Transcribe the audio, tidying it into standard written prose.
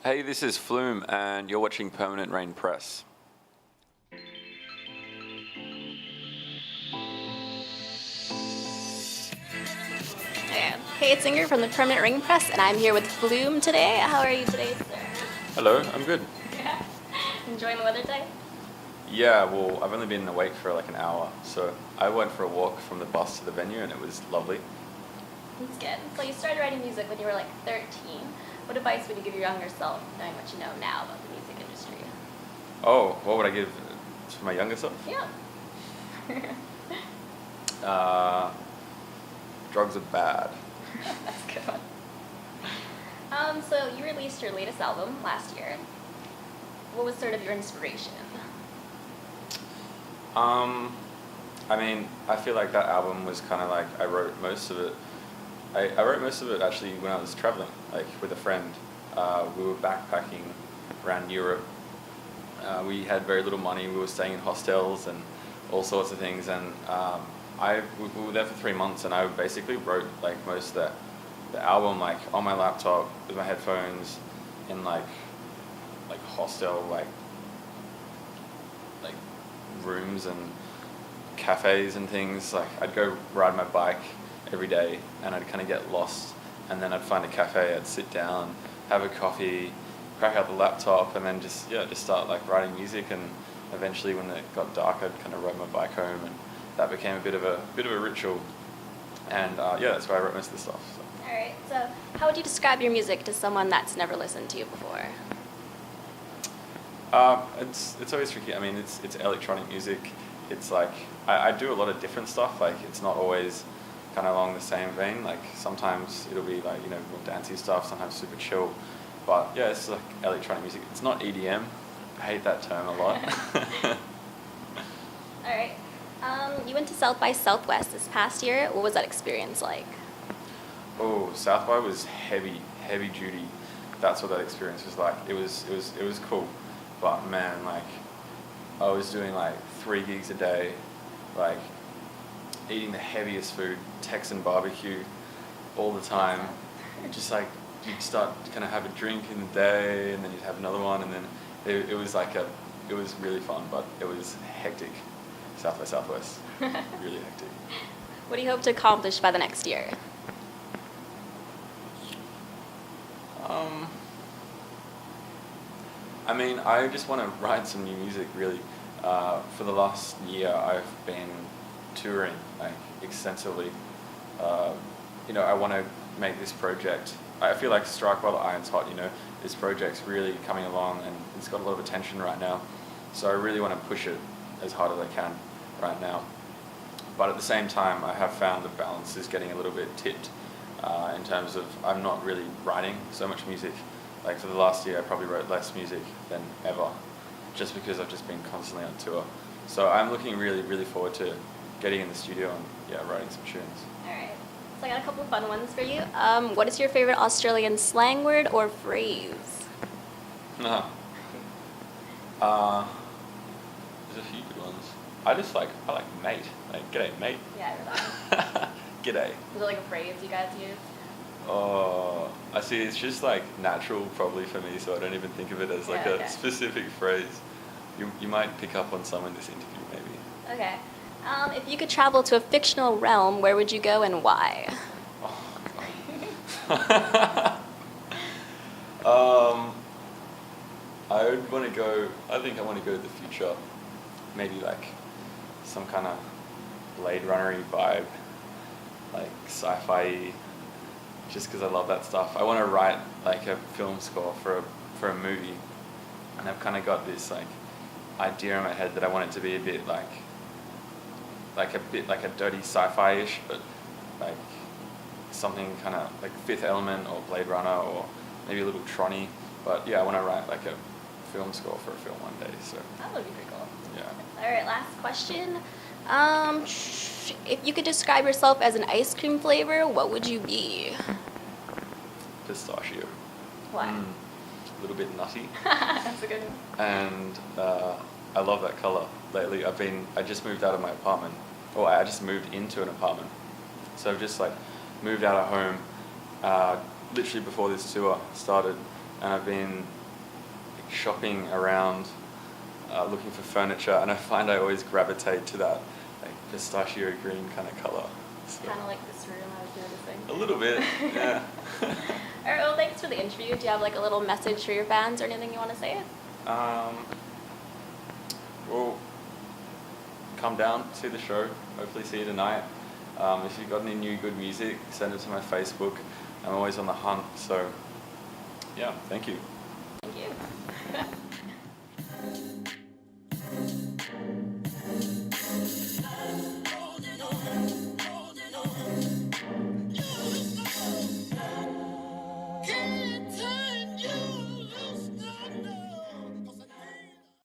Hey, this is Flume, and you're watching Permanent Rain Press. Hey, it's Ingrid from the Permanent Ring Press, and I'm here with Flume today. How are you today, sir? Hello, I'm good. Yeah. Enjoying the weather today? Yeah, well, I've only been awake for like an hour, so I went for a walk from the bus to the venue, and it was lovely. That's good. So you started writing music when you were like 13. What advice would you give your younger self, knowing what you know now about the music industry? Oh, what would I give to my younger self? Yeah. Drugs are bad. That's a good one. So you released your latest album last year. What was sort of your inspiration? I mean, I feel like that album was kind of like I wrote most of it. I wrote most of it actually when I was traveling, like with a friend. We were backpacking around Europe. We had very little money. We were staying in hostels and all sorts of things. And we were there for 3 months, and I basically wrote like most of the album like on my laptop with my headphones in like hostel like rooms and cafes and things. Like I'd go ride my bike every day, and I'd kind of get lost, and then I'd find a cafe, I'd sit down, have a coffee, crack out the laptop, and then just start like writing music. And eventually when it got dark, I'd kind of ride my bike home, and that became a bit of a ritual. And that's why I wrote most of the stuff. So. All right. So how would you describe your music to someone that's never listened to you before? It's always tricky. I mean, it's electronic music. It's like I do a lot of different stuff. Like it's not always kind of along the same vein. Like sometimes it'll be like more dancey stuff. Sometimes super chill. But yeah, it's like electronic music. It's not EDM. I hate that term a lot. All right. You went to South by Southwest this past year. What was that experience like? Oh, South by was heavy duty. That's what that experience was like. It was cool. But man, like I was doing like 3 gigs a day, like eating the heaviest food, Texan barbecue all the time. Just like you'd start to kind of have a drink in the day, and then you'd have another one, and then it was really fun, but it was hectic. South by Southwest, really hectic. What do you hope to accomplish by the next year? I mean, I just want to write some new music, really. For the last year, I've been touring like extensively. I want to make this project. I feel like strike while the iron's hot. This project's really coming along, and it's got a lot of attention right now. So I really want to push it as hard as I can right now. But at the same time, I have found the balance is getting a little bit tipped in terms of I'm not really writing so much music. Like for the last year, I probably wrote less music than ever, just because I've just been constantly on tour. So I'm looking really, really forward to getting in the studio and writing some tunes. All right. So I got a couple of fun ones for you. What is your favorite Australian slang word or phrase? There's a few good ones. I like mate. Like g'day mate. Yeah, I heard that. G'day. Is it like a phrase you guys use? Oh, I see. It's just like natural, probably for me. So I don't even think of it as like a specific phrase. You might pick up on some in this interview, maybe. Okay. If you could travel to a fictional realm, where would you go and why? I think I want to go to the future. Maybe like some kind of Blade Runner-y vibe, like sci-fi. Just because I love that stuff. I want to write like a film score for a movie, and I've kind of got this like idea in my head that I want it to be a bit like a dirty sci-fi-ish, but like something kind of like Fifth Element or Blade Runner or maybe a little Tron-y. But yeah, I want to write like a film score for a film one day. So that would be pretty cool. Yeah. All right, last question. If you could describe yourself as an ice cream flavor, what would you be? Pistachio. Why? A little bit nutty. That's a good one. And I love that color. Lately, I just moved out of my apartment. I just moved into an apartment. So I've just like moved out of home literally before this tour started, and I've been shopping around looking for furniture, and I find I always gravitate to that like pistachio green kind of colour. So. Kind of like this room I was noticing. A little bit, yeah. All right, well, thanks for the interview. Do you have like a little message for your fans or anything you want to say? Well, come down, see the show, hopefully see you tonight. If you've got any new good music, send it to my Facebook. I'm always on the hunt, so yeah, thank you. Thank you.